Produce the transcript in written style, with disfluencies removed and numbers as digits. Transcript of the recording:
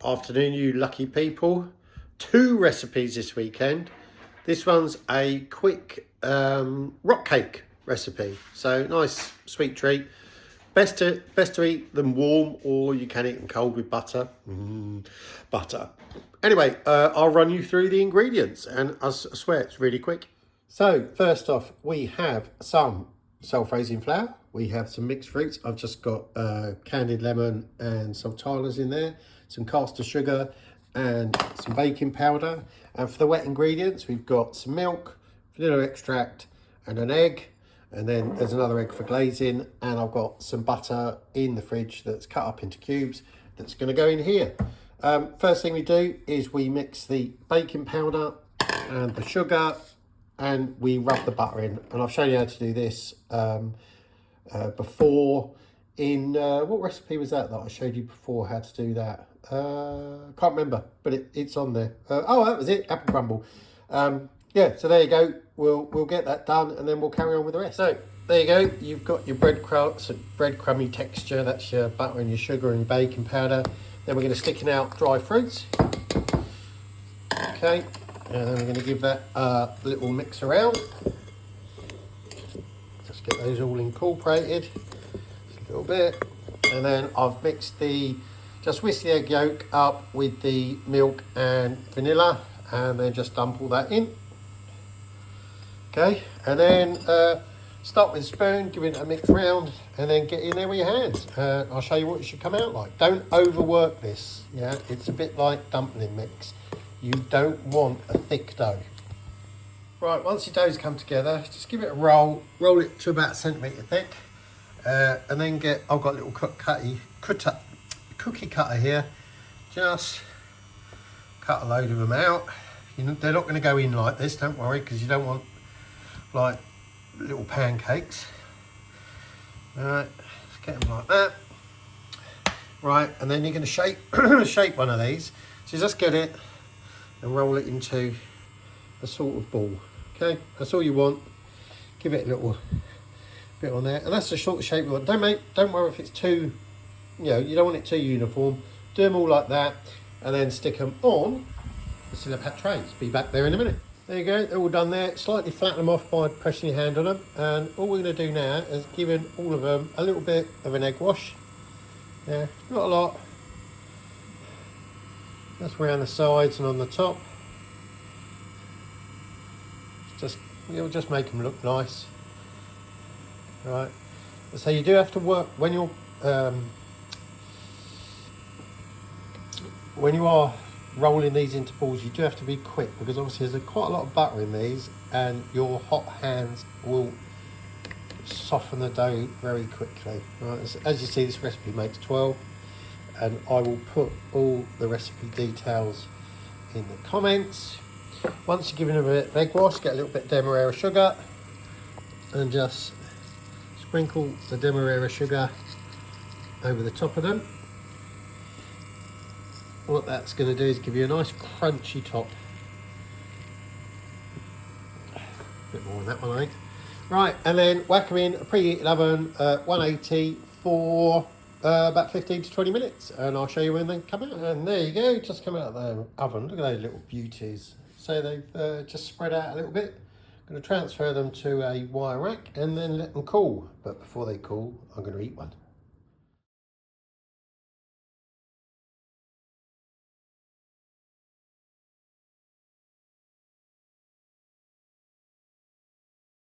Afternoon, you lucky people. 2 recipes this weekend. This one's a quick rock cake recipe. So nice sweet treat. Best to eat them warm, or you can eat them cold with butter. Butter. Anyway, I'll run you through the ingredients, and I swear it's really quick. So first off, we have some self-raising flour. We have some mixed fruits. I've just got candied lemon and some Tyler's in there, some caster sugar and some baking powder. And for the wet ingredients, we've got some milk, vanilla extract and an egg. And then there's another egg for glazing. And I've got some butter in the fridge that's cut up into cubes that's going to go in here. First thing we do is we mix the baking powder and the sugar, and we rub the butter in. And I've shown you how to do this before in what recipe was that I showed you before how to do that? Can't remember, but it's on there. Oh, that was it, apple crumble. Yeah, so there you go. We'll get that done, and then we'll carry on with the rest. So there you go. You've got your breadcrumby texture. That's your butter and your sugar and your baking powder. Then we're going to stick in our dry fruits. Okay, and then we're going to give that a little mix around. Just get those all incorporated just a little bit. And then I've mixed just whisk the egg yolk up with the milk and vanilla, and then just dump all that in. Okay, and then start with a spoon, give it a mix round, and then get in there with your hands. I'll show you what it should come out like. Don't overwork this. Yeah, it's a bit like dumpling mix. You don't want a thick dough. Right, once your dough's come together, just give it a roll it to about a centimetre thick, and then I've got a little cookie cutter here. Just cut a load of them out. They're not going to go in like this, don't worry, because you don't want like little pancakes. All right, just get them like that. Right, and then you're going to shape one of these. So just get it and roll it into a sort of ball. Okay, that's all you want. Give it a little bit on there, and that's the sort of shape you want. Don't worry if it's too, you don't want it too uniform. Do them all like that, and then stick them on the Cilapat trays. Be back there in a minute. There you go, they're all done there. Slightly flatten them off by pressing your hand on them, and all we're going to do now is give all of them a little bit of an egg wash. Yeah, not a lot. Just around the sides and on the top. It'll just make them look nice. Right. So you do have to work when you are rolling these into balls. You do have to be quick, because obviously there's quite a lot of butter in these, and your hot hands will soften the dough very quickly. Right. As you see, this recipe makes 12, and I will put all the recipe details in the comments. Once you've given them a bit of egg wash, get a little bit of demerara sugar, and just sprinkle the demerara sugar over the top of them. What that's going to do is give you a nice crunchy top. A bit more on that one, I think. Right, and then whack them in a preheated oven at 180 for about 15 to 20 minutes, and I'll show you when they come out. And there you go, just come out of the oven. Look at those little beauties. So they've just spread out a little bit. I'm going to transfer them to a wire rack and then let them cool. But before they cool, I'm going to eat one.